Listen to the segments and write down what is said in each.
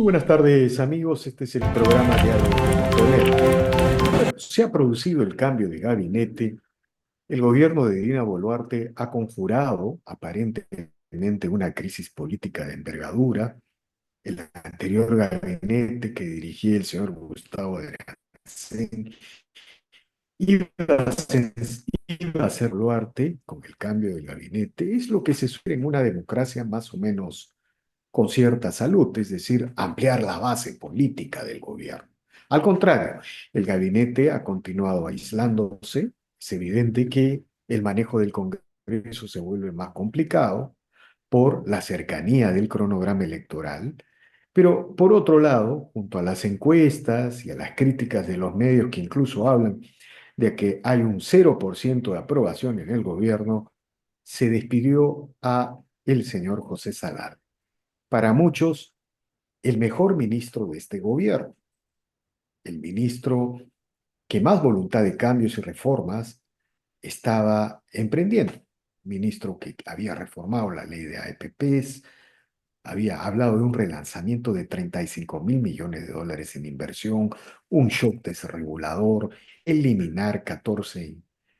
Muy buenas tardes, amigos. Este es el programa Diálogo.net. Bueno, se ha producido el cambio de gabinete. El gobierno de Dina Boluarte ha conjurado aparentemente una crisis política de envergadura. El anterior gabinete que dirigía el señor Gustavo de Aranzén iba a ser, iba a ser Boluarte con el cambio del gabinete. Es lo que se suele en una democracia más o menos con cierta salud, es decir, ampliar la base política del gobierno. Al contrario, el gabinete ha continuado aislándose. Es evidente que el manejo del Congreso se vuelve más complicado por la cercanía del cronograma electoral, pero por otro lado, junto a las encuestas y a las críticas de los medios que incluso hablan de que hay un 0% de aprobación en el gobierno, se despidió a el señor José Salar, para muchos, el mejor ministro de este gobierno, el ministro que más voluntad de cambios y reformas estaba emprendiendo, ministro que había reformado la ley de AEPPs, había hablado de un relanzamiento de 35.000 millones de dólares en inversión, un shock desregulador, eliminar 14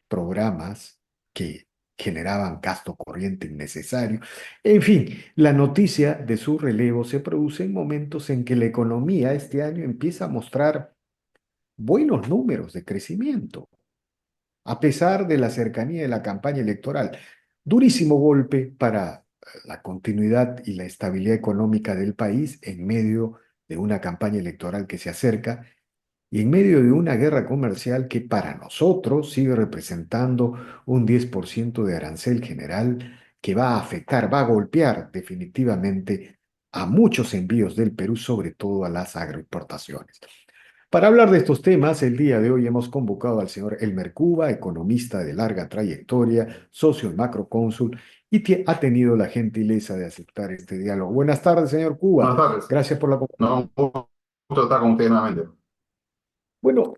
programas que generaban gasto corriente innecesario. En fin, la noticia de su relevo se produce en momentos en que la economía este año empieza a mostrar buenos números de crecimiento a pesar de la cercanía de la campaña electoral. Durísimo golpe para la continuidad y la estabilidad económica del país en medio de una campaña electoral que se acerca y en medio de una guerra comercial que para nosotros sigue representando un 10% de arancel general que va a afectar, va a golpear definitivamente a muchos envíos del Perú, sobre todo a las agroexportaciones. Para hablar de estos temas, el día de hoy hemos convocado al señor Elmer Cuba, economista de larga trayectoria, socio en Macrocónsul, y que ha tenido la gentileza de aceptar este diálogo. Buenas tardes, señor Cuba. Buenas tardes. Gracias por la No, compañía. un gusto estar con usted nuevamente. Bueno,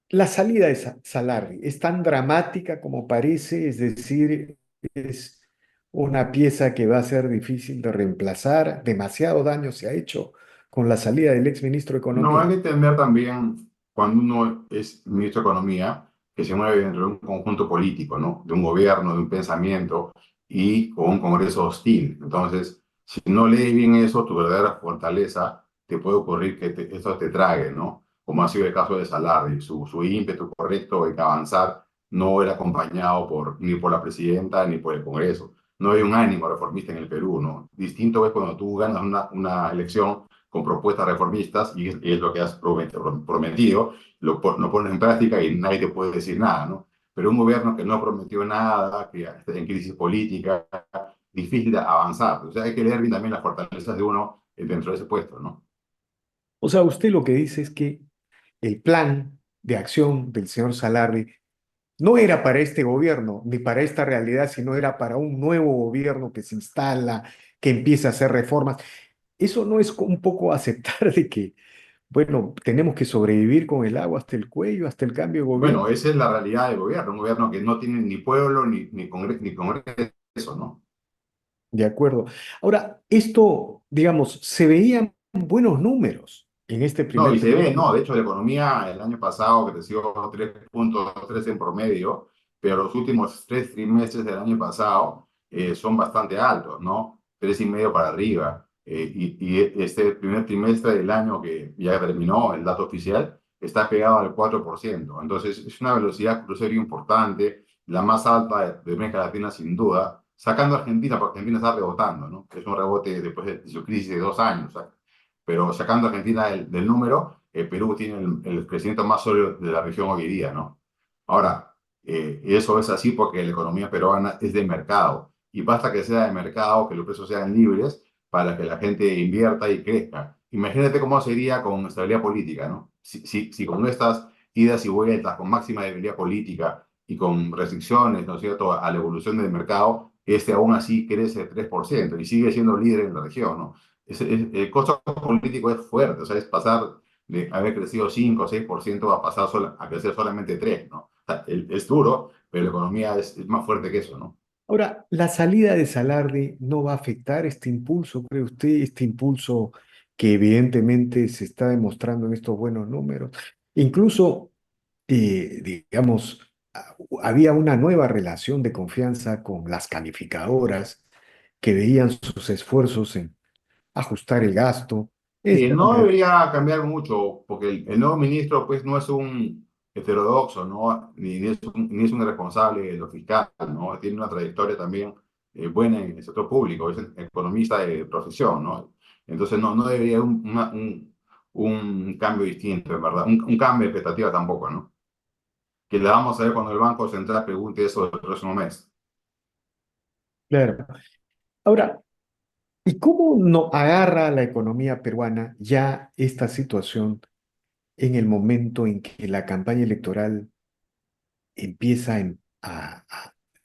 la salida de Salardi es tan dramática como parece, es decir, es una pieza que va a ser difícil de reemplazar. Demasiado daño se ha hecho con la salida del ex ministro de No hay que Economía. entender también cuando uno es ministro de Economía que se mueve dentro de un conjunto político, ¿no? De un gobierno, de un pensamiento y con un Congreso hostil. Entonces, si no lees bien eso, tu verdadera fortaleza, te puede ocurrir que esto te trague, ¿no? Como ha sido el caso de Salardi. Su ímpetu correcto en avanzar no era acompañado ni por la presidenta ni por el Congreso. No hay un ánimo reformista en el Perú, ¿no? Distinto es cuando tú ganas una elección con propuestas reformistas y es lo que has prometido, lo pones en práctica y nadie te puede decir nada, ¿no? Pero un gobierno que no prometió nada, que está en crisis política, difícil de avanzar. O sea, hay que leer bien también las fortalezas de uno dentro de ese puesto, ¿no? O sea, usted lo que dice es que el plan de acción del señor Salardi no era para este gobierno ni para esta realidad, sino era para un nuevo gobierno que se instala, que empieza a hacer reformas. Eso no es un poco aceptar de que, bueno, tenemos que sobrevivir con el agua hasta el cuello, hasta el cambio de Bueno, gobierno. esa es la realidad del gobierno, un gobierno que no tiene ni pueblo ni congreso, ¿no? De acuerdo. Ahora, esto, digamos, se veían buenos números en este No, primer y se ve, trimestre. no, de hecho la economía el año pasado creció 3,3 en promedio, pero los últimos 3 trimestres del año pasado son bastante altos, ¿no? 3,5 para arriba. Y este primer trimestre del año que ya terminó, el dato oficial, está pegado al 4%. Entonces es una velocidad crucero importante, la más alta de América Latina sin duda, sacando a Argentina, porque Argentina está rebotando, ¿no? Es un rebote después de su crisis de 2 años, ¿sabes? Pero sacando a Argentina del número, Perú tiene el crecimiento más sólido de la región hoy día, ¿no? Ahora, eso es así porque la economía peruana es de mercado y basta que sea de mercado, que los precios sean libres para que la gente invierta y crezca. Imagínate cómo sería con estabilidad política, ¿no? Si con estas idas y vueltas, con máxima debilidad política y con restricciones, ¿no es cierto?, a la evolución del mercado, este aún así crece 3% y sigue siendo líder en la región, ¿no? El costo político es fuerte, o sea, es pasar de haber crecido 5 o 6% a pasar a crecer solamente 3, ¿no? O sea, es duro, pero la economía es más fuerte que eso, ¿no? Ahora, la salida de Salardi no va a afectar este impulso, ¿cree usted? Este impulso que evidentemente se está demostrando en estos buenos números. Incluso, digamos, había una nueva relación de confianza con las calificadoras que veían sus esfuerzos en ajustar el gasto. No debería cambiar mucho, porque el nuevo ministro pues no es un heterodoxo, ¿no? Ni es un irresponsable de lo fiscal, ¿no? Tiene una trayectoria también buena en el sector público, es economista de profesión, ¿no? Entonces no debería haber un cambio distinto, en verdad, un cambio de expectativa tampoco, ¿no? Que le vamos a ver cuando el Banco Central pregunte eso el próximo mes. Claro. Ahora, ¿y cómo no agarra a la economía peruana ya esta situación en el momento en que la campaña electoral empieza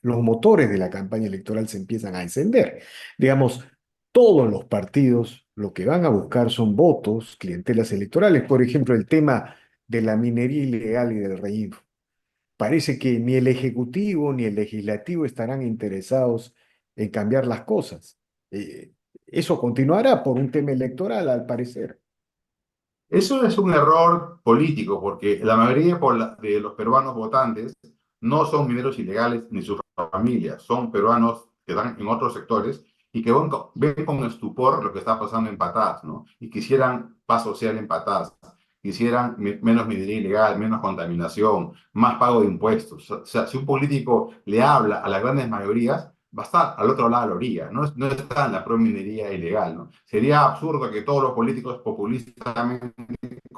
los motores de la campaña electoral se empiezan a encender? Digamos, todos los partidos lo que van a buscar son votos, clientelas electorales. Por ejemplo, el tema de la minería ilegal y del reinfo. Parece que ni el Ejecutivo ni el Legislativo estarán interesados en cambiar las cosas. Eh, Eso continuará por un tema electoral, al parecer. Eso es un error político, porque la mayoría de los peruanos votantes no son mineros ilegales ni sus familias, son peruanos que están en otros sectores y que ven con estupor lo que está pasando en Patás, ¿no? Y quisieran paz social en Patás, quisieran menos minería ilegal, menos contaminación, más pago de impuestos. O sea, si un político le habla a las grandes mayorías, va a estar al otro lado de la orilla, no está en la pro minería ilegal, ¿no? Sería absurdo que todos los políticos populistas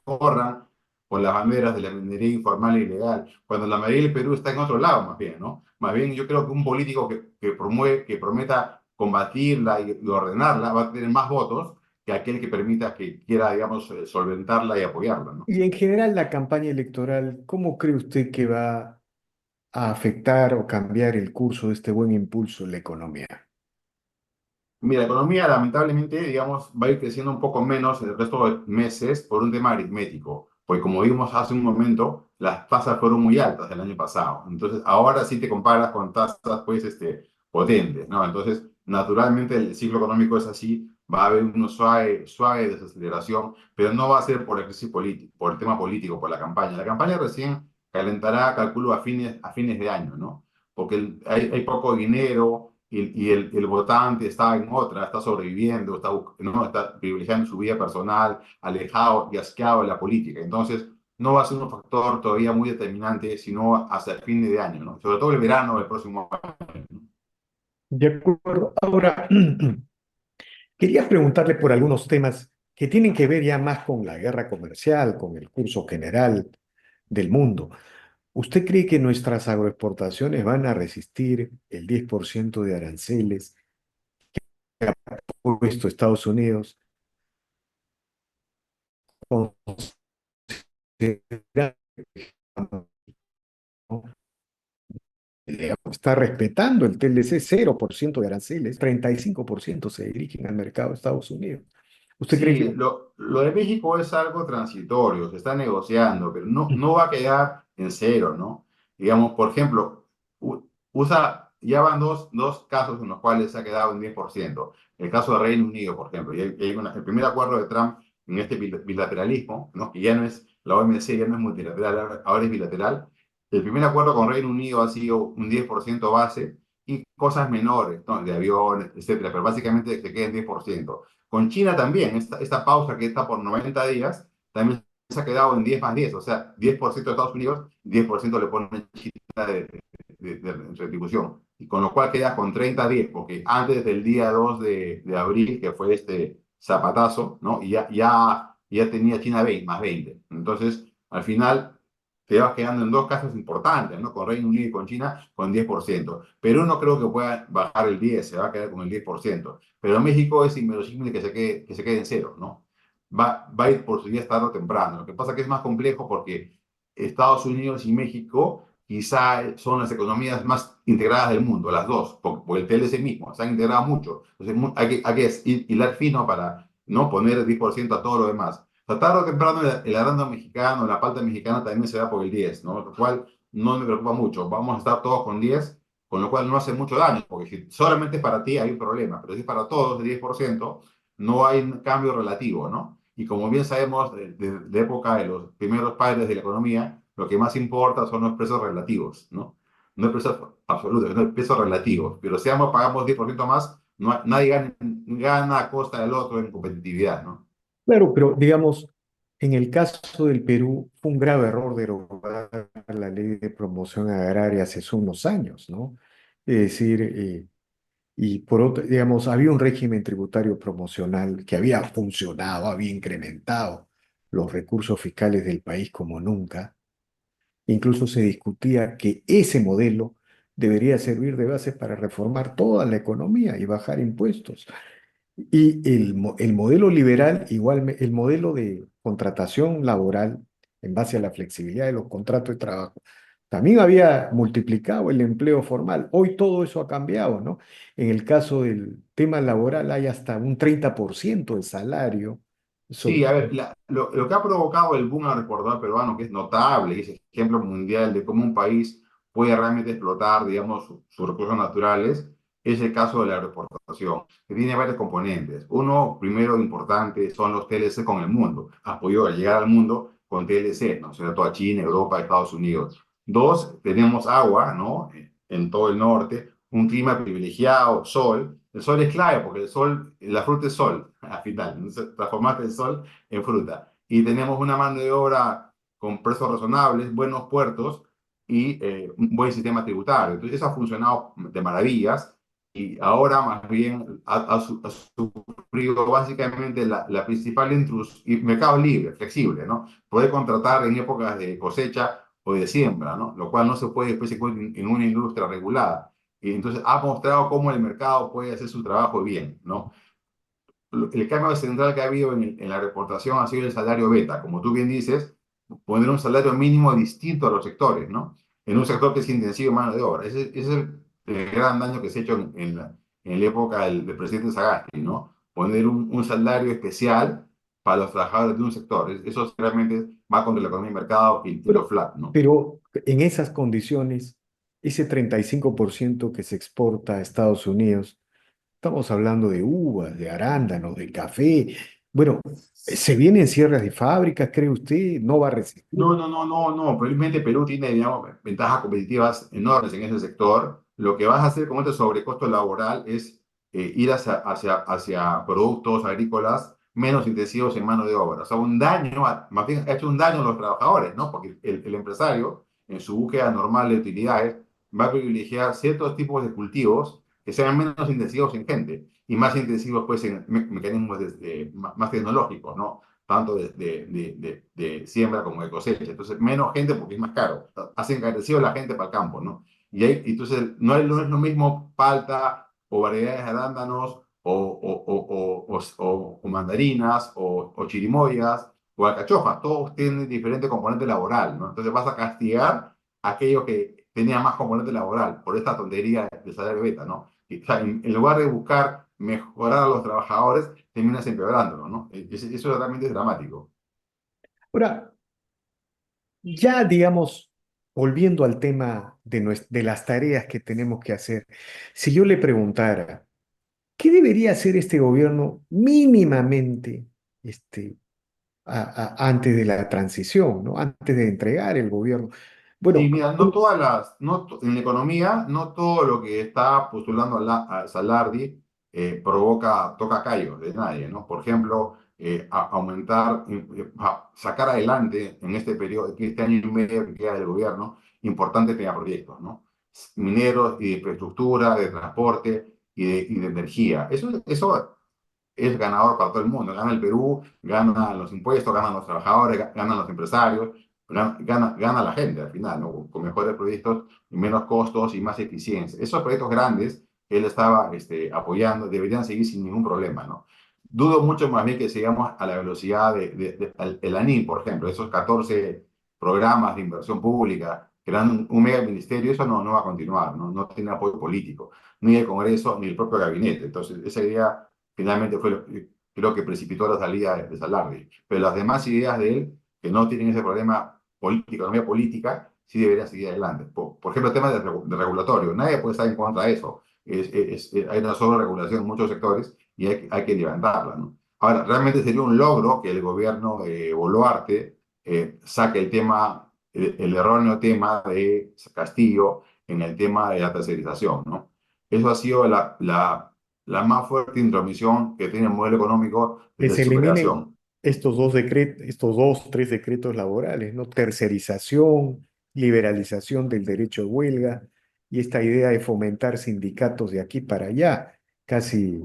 corran con las banderas de la minería informal e ilegal, cuando la mayoría del Perú está en otro lado, más bien, ¿no? Más bien, yo creo que un político que prometa combatirla y ordenarla va a tener más votos que aquel que permita que quiera, digamos, solventarla y apoyarla, ¿no? Y en general, la campaña electoral, ¿cómo cree usted que va a afectar o cambiar el curso de este buen impulso en la economía? Mira, la economía lamentablemente, digamos, va a ir creciendo un poco menos el resto de meses por un tema aritmético, porque como vimos hace un momento, las tasas fueron muy altas el año pasado. Entonces, ahora sí te comparas con tasas, pues, potentes, ¿no? Entonces, naturalmente el ciclo económico es así, va a haber una suave desaceleración, pero no va a ser por la crisis política, por el tema político, por la campaña. La campaña recién calentará, calculo, a fines de año, ¿no? Porque hay poco dinero y el votante está en otra, está sobreviviendo, no, está privilegiando su vida personal, alejado y asqueado de la política. Entonces, no va a ser un factor todavía muy determinante, sino hasta el fin de año, ¿no? Sobre todo el verano del próximo año. De acuerdo. Ahora, quería preguntarle por algunos temas que tienen que ver ya más con la guerra comercial, con el curso general del mundo. ¿Usted cree que nuestras agroexportaciones van a resistir el 10% de aranceles que ha puesto Estados Unidos, considerando, está respetando el TLC, 0% de aranceles, 35% se dirigen al mercado de Estados Unidos? ¿Usted cree Sí, que lo de México es algo transitorio, se está negociando, pero no va a quedar en cero, ¿no? Digamos, por ejemplo, ya van dos casos en los cuales se ha quedado en 10%. El caso de Reino Unido, por ejemplo, y el primer acuerdo de Trump en este bilateralismo, ¿no? Que ya no es la OMC, ya no es multilateral, ahora es bilateral. El primer acuerdo con Reino Unido ha sido un 10% base y cosas menores, ¿no? De aviones, etcétera, pero básicamente se queda en 10%. Con China también, esta pausa que está por 90 días, también se ha quedado en 10 más 10, o sea, 10% de Estados Unidos, 10% le pone China de retribución. Y con lo cual queda con 30-10, porque antes del día 2 de abril, que fue este zapatazo, ¿no? Y ya tenía China 20, más 20. Entonces, al final, te vas quedando en dos casos importantes, ¿no? Con Reino Unido y con China, con 10%. Perú no creo que pueda bajar el 10, se va a quedar con el 10%. Pero México es inverosímil que se quede en cero, ¿no? Va a ir por su día tarde o temprano. Lo que pasa es que es más complejo porque Estados Unidos y México quizá son las economías más integradas del mundo, las dos, por el TLC mismo, se han integrado mucho. Entonces hay que hilar fino para no poner el 10% a todo lo demás. O sea, tarde o temprano el arando mexicano, la palta mexicana también se va por el 10, ¿no? Lo cual no me preocupa mucho. Vamos a estar todos con 10, con lo cual no hace mucho daño, porque si solamente es para ti hay un problema, pero si es para todos el 10%, no hay un cambio relativo, ¿no? Y como bien sabemos, de época de los primeros padres de la economía, lo que más importa son los precios relativos, ¿no? No hay precios absolutos, no hay precios relativos. Pero si ambos pagamos 10% más, nadie gana a costa del otro en competitividad, ¿no? Claro, pero digamos, en el caso del Perú fue un grave error derogar la ley de promoción agraria hace unos años, ¿no? Es decir, y por otro, digamos, había un régimen tributario promocional que había funcionado, había incrementado los recursos fiscales del país como nunca. Incluso se discutía que ese modelo debería servir de base para reformar toda la economía y bajar impuestos. Y el modelo liberal, igual, el modelo de contratación laboral en base a la flexibilidad de los contratos de trabajo, también había multiplicado el empleo formal. Hoy todo eso ha cambiado, ¿no? En el caso del tema laboral hay hasta un 30% de salario. Sí, Sobre, a ver, lo que ha provocado el boom agroexportador peruano, que es notable, y es ejemplo mundial de cómo un país puede realmente explotar, digamos, sus recursos naturales, es el caso de la agroexportación, que tiene varios componentes. Uno, primero importante, son los TLC con el mundo. Apoyó a llegar al mundo con TLC, ¿no? O sea, toda China, Europa, Estados Unidos. Dos, tenemos agua, ¿no? En todo el norte, un clima privilegiado, sol. El sol es clave porque el sol, la fruta es sol, al final. Entonces, transformaste el sol en fruta. Y tenemos una mano de obra con precios razonables, buenos puertos y un buen sistema tributario. Entonces, eso ha funcionado de maravillas y ahora más bien ha sufrido básicamente la principal intrusión, y mercado libre, flexible, ¿no? Poder contratar en épocas de cosecha o de siembra, ¿no? Lo cual no se puede después en una industria regulada. Y entonces ha mostrado cómo el mercado puede hacer su trabajo bien, ¿no? El cambio central que ha habido en la reportación ha sido el salario beta. Como tú bien dices, poner un salario mínimo distinto a los sectores, ¿no? En un sector que es intensivo en mano de obra. Ese es el gran daño que se ha hecho en la época del presidente Sagasti, ¿no? Poner un salario especial para los trabajadores de un sector. Eso realmente va contra la economía de mercado y lo flat, ¿no? pero en esas condiciones, ese 35% que se exporta a Estados Unidos, estamos hablando de uvas, de arándanos, de café. Bueno, ¿se vienen cierres de fábricas, cree usted? ¿No va a resistir? No. Felizmente Perú tiene, digamos, ventajas competitivas enormes en ese sector. Lo que vas a hacer con este sobrecosto laboral es ir hacia productos agrícolas menos intensivos en mano de obra. O sea, un daño, más bien ha hecho un daño a los trabajadores, ¿no? Porque el empresario, en su búsqueda normal de utilidades, va a privilegiar ciertos tipos de cultivos que sean menos intensivos en gente y más intensivos, pues, en mecanismos más tecnológicos, ¿no? Tanto de siembra como de cosecha. Entonces, menos gente porque es más caro. Hace encarecido la gente para el campo, ¿no? Entonces, no es lo mismo palta o variedades de arándanos o mandarinas o chirimoyas o alcachofas. Todos tienen diferente componente laboral, ¿no? Entonces, vas a castigar a aquellos que tenían más componente laboral por esta tontería de salario beta, ¿no? O sea, en lugar de buscar mejorar a los trabajadores, terminas empeorándolo, ¿no? Eso realmente es dramático. Ahora, ya digamos, volviendo al tema de las tareas que tenemos que hacer, si yo le preguntara, ¿qué debería hacer este gobierno mínimamente antes de la transición, ¿no? Antes de entregar el gobierno? Sí, Bueno, mira, no todas las, no, en la economía, no todo lo que está postulando a Salardi toca callos de nadie, ¿no? Por ejemplo, aumentar, sacar adelante en este periodo, en este año y medio que queda del gobierno, importantes megaproyectos, ¿no? Mineros y de infraestructura, de transporte y de energía. Eso es ganador para todo el mundo. Gana el Perú, ganan los impuestos, ganan los trabajadores, ganan los empresarios, gana la gente al final, ¿no? Con mejores proyectos y menos costos y más eficiencia. Esos proyectos grandes que él estaba apoyando deberían seguir sin ningún problema, ¿no? Dudo mucho más bien que sigamos a la velocidad el ANIL, por ejemplo, esos 14 programas de inversión pública que dan un mega ministerio, eso no va a continuar, no tiene apoyo político, ni el Congreso ni el propio gabinete. Entonces, esa idea finalmente fue lo que precipitó la salida de Salardi. Pero las demás ideas de él, que no tienen ese problema político, economía política, sí deberían seguir adelante. Por ejemplo, el tema de regulatorio. Nadie puede estar en contra de eso. Hay una sobreregulación en muchos sectores y hay que levantarla, ¿no? Ahora, realmente sería un logro que el gobierno de Boluarte saque el erróneo tema de Castillo en el tema de la tercerización, ¿no? Eso ha sido la más fuerte intromisión que tiene el modelo económico Que desde se su eliminen creación. estos dos decretos, estos dos, tres decretos laborales, ¿no? Tercerización, liberalización del derecho de huelga y esta idea de fomentar sindicatos de aquí para allá. Casi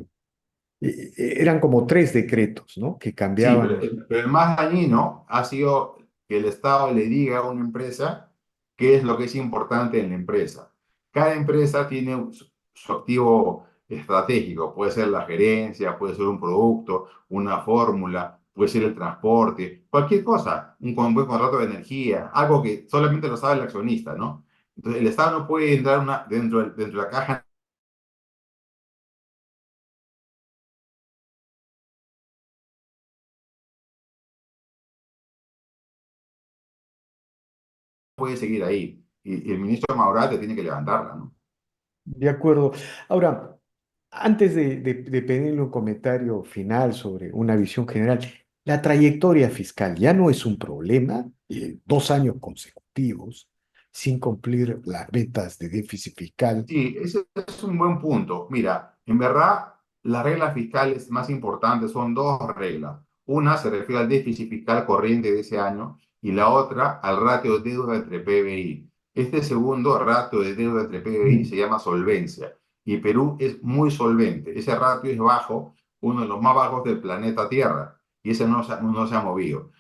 eran como tres decretos, ¿no? Que Sí, cambiaban. pero el más dañino ha sido que el Estado le diga a una empresa qué es lo que es importante en la empresa. Cada empresa tiene su activo estratégico, puede ser la gerencia, puede ser un producto, una fórmula, puede ser el transporte, cualquier cosa, un buen contrato de energía, algo que solamente lo sabe el accionista, ¿no? Entonces, el Estado no puede entrar dentro de la caja, puede seguir ahí. Y el ministro Maurate tiene que levantarla, ¿no? De acuerdo. Ahora, antes de pedirle un comentario final sobre una visión general, la trayectoria fiscal ya no es un problema, 2 años consecutivos sin cumplir las metas de déficit fiscal. Sí, ese es un buen punto. Mira, en verdad, las reglas fiscales más importantes son dos reglas. Una se refiere al déficit fiscal corriente de ese año y la otra al ratio de deuda entre PBI. Este segundo ratio de deuda entre PBI Mm. se llama solvencia y Perú es muy solvente. Ese ratio es bajo, uno de los más bajos del planeta Tierra, y ese no se ha movido.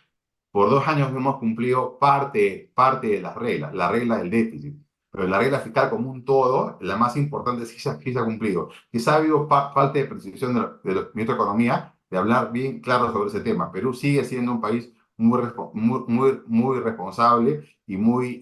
Por 2 años hemos cumplido parte de las reglas, la regla del déficit. Pero la regla fiscal como un todo, la más importante sí se ha cumplido. Quizá ha habido falta de precisión del ministro de Economía de hablar bien claro sobre ese tema. Perú sigue siendo un país muy responsable y muy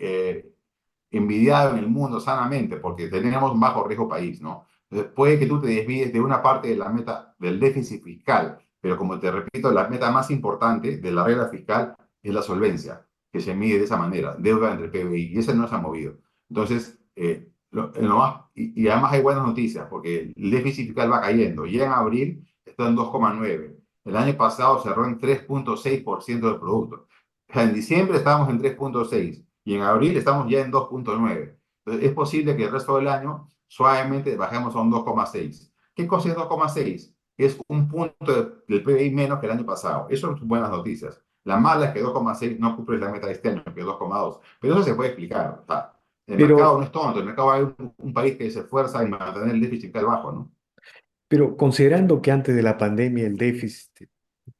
envidiado en el mundo sanamente, porque tenemos un bajo riesgo país, ¿no? Entonces, puede que tú te desvíes de una parte de la meta del déficit fiscal, pero como te repito, la meta más importante de la regla fiscal es la solvencia, que se mide de esa manera, deuda entre PBI, y ese no se ha movido. Entonces, y además hay buenas noticias, porque el déficit fiscal va cayendo, y en abril está en 2,9. El año pasado cerró en 3,6% del producto. O sea, en diciembre estábamos en 3,6 y en abril estamos ya en 2,9. Entonces, es posible que el resto del año suavemente bajemos a un 2,6. ¿Qué cosa es 2,6? Es un punto del PBI menos que el año pasado. Eso son buenas noticias. La mala es que 2,6 no cumple la meta de este año, que es 2,2. Pero eso se puede explicar. O sea, el mercado Pero, no es tonto, el mercado hay un país que se esfuerza en mantener el déficit fiscal bajo, ¿no? pero considerando que antes de la pandemia el déficit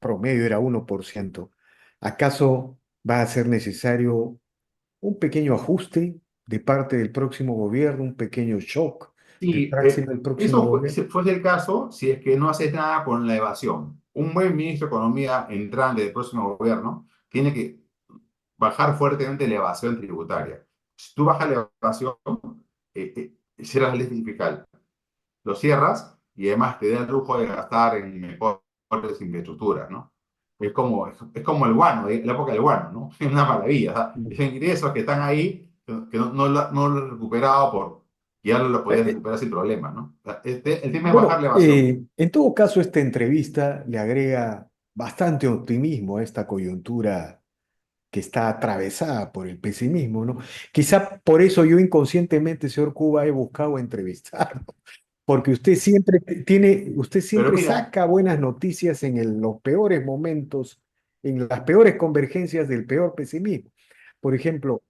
promedio era 1%, ¿acaso va a ser necesario un pequeño ajuste de parte del próximo gobierno, un pequeño shock Sí, del próximo eso gobierno? si fuese el caso si es que no haces nada con la evasión. Un buen ministro de Economía entrante del próximo gobierno tiene que bajar fuertemente la evasión tributaria. Si tú bajas la evasión, cierras el déficit fiscal, lo cierras y además te da el lujo de gastar en mejores infraestructuras, ¿no? Es como el guano, la época del guano, ¿no? Es una maravilla. O sea, esos ingresos que están ahí, que no lo he recuperado ya lo podías Eh, recuperar sin problemas, ¿no? O sea, el tema es bajar Bueno, la evasión. en todo caso, esta entrevista le agrega bastante optimismo a esta coyuntura que está atravesada por el pesimismo, ¿no? Quizá por eso yo inconscientemente, señor Cuba, he buscado entrevistarlo, porque usted Pero siempre mira, saca buenas noticias en los peores momentos, en las peores convergencias del peor pesimismo. Por ejemplo,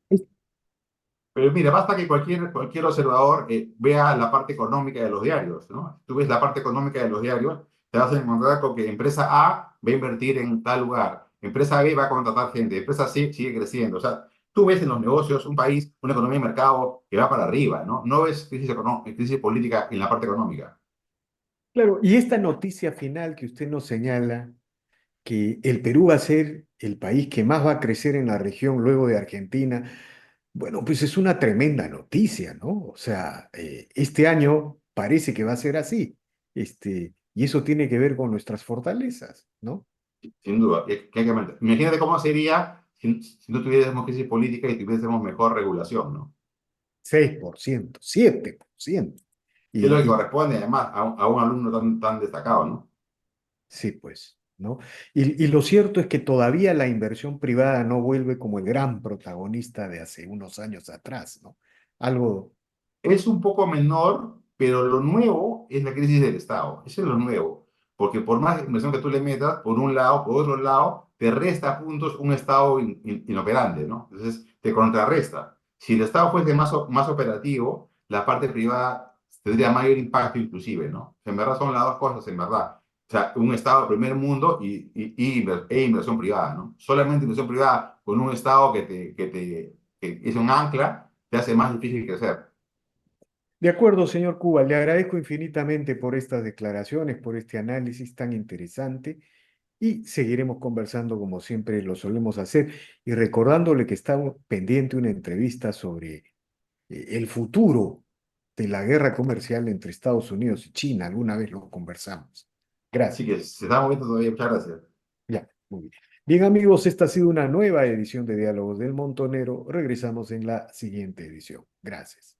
Pero mira, basta que cualquier observador vea la parte económica de los diarios, ¿no? Tú ves la parte económica de los diarios, te vas a encontrar con que empresa A va a invertir en tal lugar, empresa B va a contratar gente, empresa C sigue creciendo. O sea, tú ves en los negocios un país, una economía de mercado que va para arriba, ¿no? No ves crisis política en la parte económica. claro, y esta noticia final que usted nos señala, que el Perú va a ser el país que más va a crecer en la región luego de Argentina. Bueno, pues es una tremenda noticia, ¿no? O sea, este año parece que va a ser así. Y eso tiene que ver con nuestras fortalezas, ¿no? Sin duda. Imagínate cómo sería si no tuviésemos crisis política y tuviésemos mejor regulación, ¿no? 6%, 7%. Que es lo que Y corresponde además a un alumno tan destacado, ¿no? Sí, pues, ¿no? Y lo cierto es que todavía la inversión privada no vuelve como el gran protagonista de hace unos años atrás, ¿no? Algo, Es un poco menor, pero lo nuevo es la crisis del Estado. Eso es lo nuevo. Porque por más inversión que tú le metas, por un lado, por otro lado, te resta puntos un Estado inoperante, ¿no? Entonces, te contrarresta. Si el Estado fuese más operativo, la parte privada tendría mayor impacto inclusive, ¿no? En verdad son las dos cosas, en verdad. O sea, un Estado de primer mundo e inversión privada, ¿no? Solamente inversión privada con un Estado que es un ancla, te hace más difícil crecer. de acuerdo, señor Cuba, le agradezco infinitamente por estas declaraciones, por este análisis tan interesante y seguiremos conversando como siempre lo solemos hacer y recordándole que está pendiente una entrevista sobre el futuro de la guerra comercial entre Estados Unidos y China. Alguna vez lo conversamos. Así Gracias. que se está moviendo todavía. Muchas gracias. Ya, muy bien. Bien, amigos, esta ha sido una nueva edición de Diálogos del Montonero. Regresamos en la siguiente edición. Gracias.